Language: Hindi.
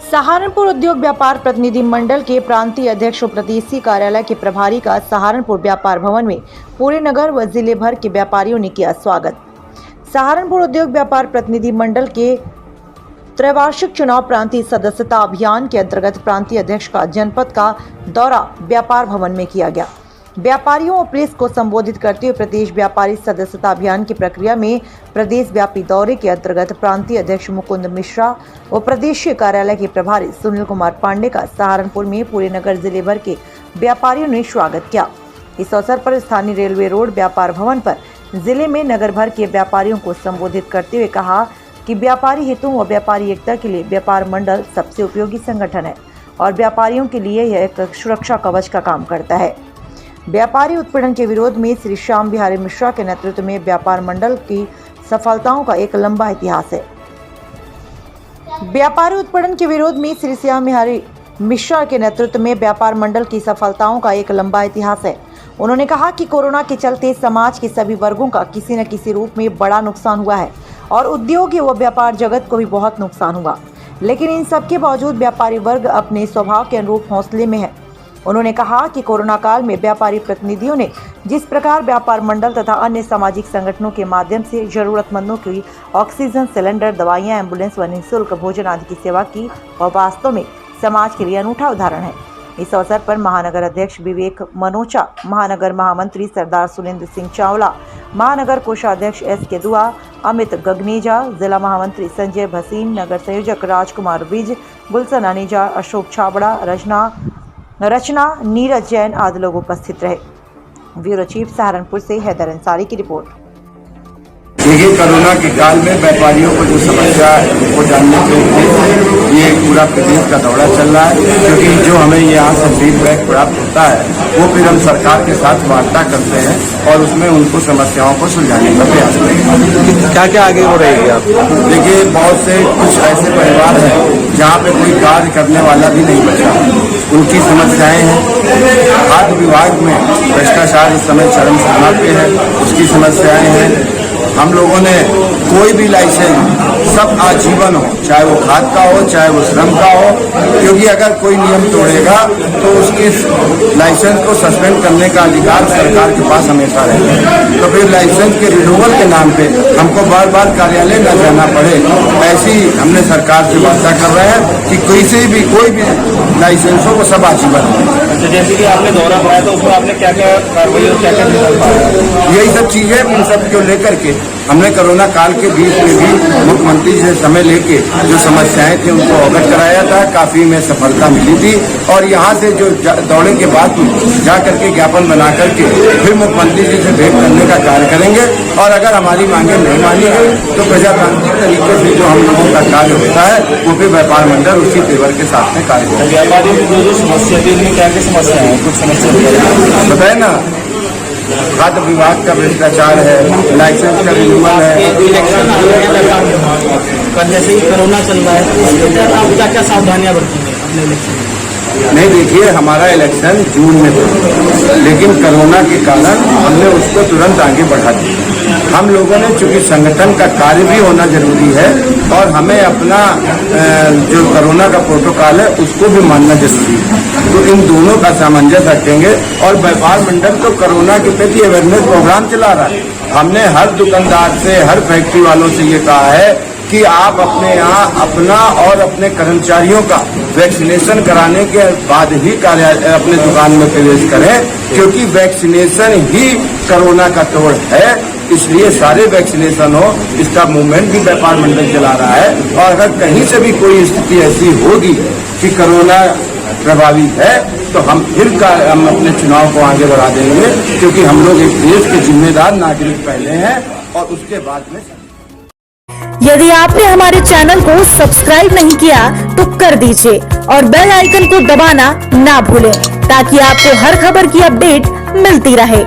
सहारनपुर उद्योग व्यापार प्रतिनिधि मंडल के प्रांतीय अध्यक्ष और प्रदेशीय कार्यालय के प्रभारी का सहारनपुर व्यापार भवन में पूरे नगर व जिले भर के व्यापारियों ने किया स्वागत। सहारनपुर उद्योग व्यापार प्रतिनिधि मंडल के त्रैवार्षिक चुनाव प्रांतीय सदस्यता अभियान के अंतर्गत प्रांतीय अध्यक्ष का जनपद का दौरा व्यापार भवन में किया गया। व्यापारियों और प्रेस को संबोधित करते हुए प्रदेश व्यापारी सदस्यता अभियान की प्रक्रिया में प्रदेश व्यापी दौरे के अंतर्गत प्रांतीय अध्यक्ष मुकुंद मिश्रा और प्रदेशीय कार्यालय के प्रभारी सुनील कुमार पांडे का सहारनपुर में पूरे नगर जिले भर के व्यापारियों ने स्वागत किया। इस अवसर पर स्थानीय रेलवे रोड व्यापार भवन पर जिले में नगर भर के व्यापारियों को संबोधित करते हुए कहा कि व्यापारी हितों व व्यापारी एकता के लिए व्यापार मंडल सबसे उपयोगी संगठन है और व्यापारियों के लिए यह एक सुरक्षा कवच का काम करता है। व्यापारी उत्पीड़न के विरोध में श्री श्याम बिहारी मिश्रा के नेतृत्व में व्यापार मंडल की सफलताओं का एक लंबा इतिहास है। व्यापारी उत्पीड़न के विरोध में श्री श्याम बिहारी मिश्रा के नेतृत्व में व्यापार मंडल की सफलताओं का एक लंबा इतिहास है। उन्होंने कहा कि कोरोना के चलते समाज के सभी वर्गों का किसी न किसी रूप में बड़ा नुकसान हुआ है और उद्योग व व्यापार जगत को भी बहुत नुकसान हुआ, लेकिन इन सब के बावजूद व्यापारी वर्ग अपने स्वभाव के अनुरूप हौसले में है। उन्होंने कहा कि कोरोना काल में व्यापारी प्रतिनिधियों ने जिस प्रकार व्यापार मंडल तथा अन्य सामाजिक संगठनों के माध्यम से जरूरतमंदों की ऑक्सीजन सिलेंडर, दवाइयां, एम्बुलेंस व निःशुल्क भोजन आदि की सेवा की, वह वास्तव में समाज के लिए अनूठा उदाहरण है। इस अवसर पर महानगर अध्यक्ष विवेक मनोचा, महानगर महामंत्री सरदार सुरेंद्र सिंह चावला, महानगर कोषाध्यक्ष एस.के. दुआ, अमित गगनेजा, जिला महामंत्री संजय भसीन, नगर संयोजक राजकुमार विज, गुलशन अनीजा, अशोक छाबड़ा, रचना, नीरज जैन आदि लोग उपस्थित रहे। ब्यूरो चीफ सहारनपुर से हैदर अंसारी की रिपोर्ट। देखिए, कोरोना के काल में व्यापारियों को जो समस्या है वो जानने के लिए ये पूरा प्रदेश का दौरा चल रहा है, क्योंकि जो हमें यहाँ से फीडबैक प्राप्त होता है वो फिर हम सरकार के साथ वार्ता करते हैं और उसमें उनको समस्याओं को सुलझाने का प्रयास करते हैं। क्या क्या आगे हो रही है आप? देखिए, बहुत से कुछ ऐसे परिवार हैं जहाँ पे कोई कार्य करने वाला भी नहीं बचा, उनकी समस्याएं हैं। खाद्य विभाग में भ्रष्टाचार इस समय चरम सीमा पे है, उसकी समस्याएं हैं। हम लोगों ने कोई भी लाइसेंस सब आजीवन हो, चाहे वो खाद का हो चाहे वो श्रम का हो, क्योंकि अगर कोई नियम तोड़ेगा तो उसके लाइसेंस को सस्पेंड करने का अधिकार सरकार के पास हमेशा रहेगा। तो फिर लाइसेंस के रिन्यूअल के नाम पे हमको बार बार कार्यालय न जाना पड़े, ऐसी हमने सरकार से वार्ता कर रहे हैं कि कोई भी लाइसेंसों को सब आजीवन हो। जैसे कि आपने दौरा पाया तो उसमें आपने क्या क्या कार्रवाई और क्या क्या निकल पाया? यही सब चीजें, इन सब को लेकर के हमने कोरोना काल के बीच में भी मुख्यमंत्री से समय लेके जो समस्याएं थी उनको अवगत कराया था, काफी में सफलता मिली थी। और यहाँ से जो दौरे के बाद जा करके ज्ञापन बना करके फिर मुख्यमंत्री जी से भेंट करने का कार्य करेंगे और अगर हमारी मांगे नहीं मानी गई तो प्रजातांत्रिक तरीके से जो हम लोगों का कार्य होता है वो फिर व्यापार मंडल उसी तेवर के साथ में कार्य करेगा। व्यापारियों की जो समस्या थी उनमें क्या क्या समस्या है? कुछ समस्या बताए ना, खाद्य विभाग का भ्रष्टाचार है, लाइसेंस का रिन्यूअल है। जैसे ही कोरोना चल रहा है तो इसके अंदर आप क्या क्या सावधानियां बरतेंगे अपने इलेक्शन में? नहीं, देखिए, हमारा इलेक्शन जून में था, लेकिन कोरोना के कारण हमने उसको तुरंत आगे बढ़ा दिया। हम लोगों ने, चूंकि संगठन का कार्य भी होना जरूरी है और हमें अपना जो कोरोना का प्रोटोकॉल है उसको भी मानना जरूरी है, तो इन दोनों का सामंजस्य रखेंगे। और व्यापार मंडल तो कोरोना के प्रति अवेयरनेस प्रोग्राम चला रहा है। हमने हर दुकानदार से, हर फैक्ट्री वालों से ये कहा है कि आप अपने यहाँ अपना और अपने कर्मचारियों का वैक्सीनेशन कराने के बाद ही कार्यालय अपने दुकान में प्रवेश करें, क्योंकि वैक्सीनेशन ही कोरोना का तोड़ है। इसलिए सारे वैक्सीनेशन हो, इसका मूवमेंट भी व्यापार मंडल चला रहा है। और अगर कहीं से भी कोई स्थिति ऐसी होगी कि कोरोना प्रभावी है तो हम अपने चुनाव को आगे बढ़ा देंगे, क्योंकि हम लोग एक देश के जिम्मेदार नागरिक पहले हैं और उसके बाद में। यदि आपने हमारे चैनल को सब्सक्राइब नहीं किया तो कर दीजिए और बेल आइकन को दबाना ना भूलें ताकि आपको हर खबर की अपडेट मिलती रहे।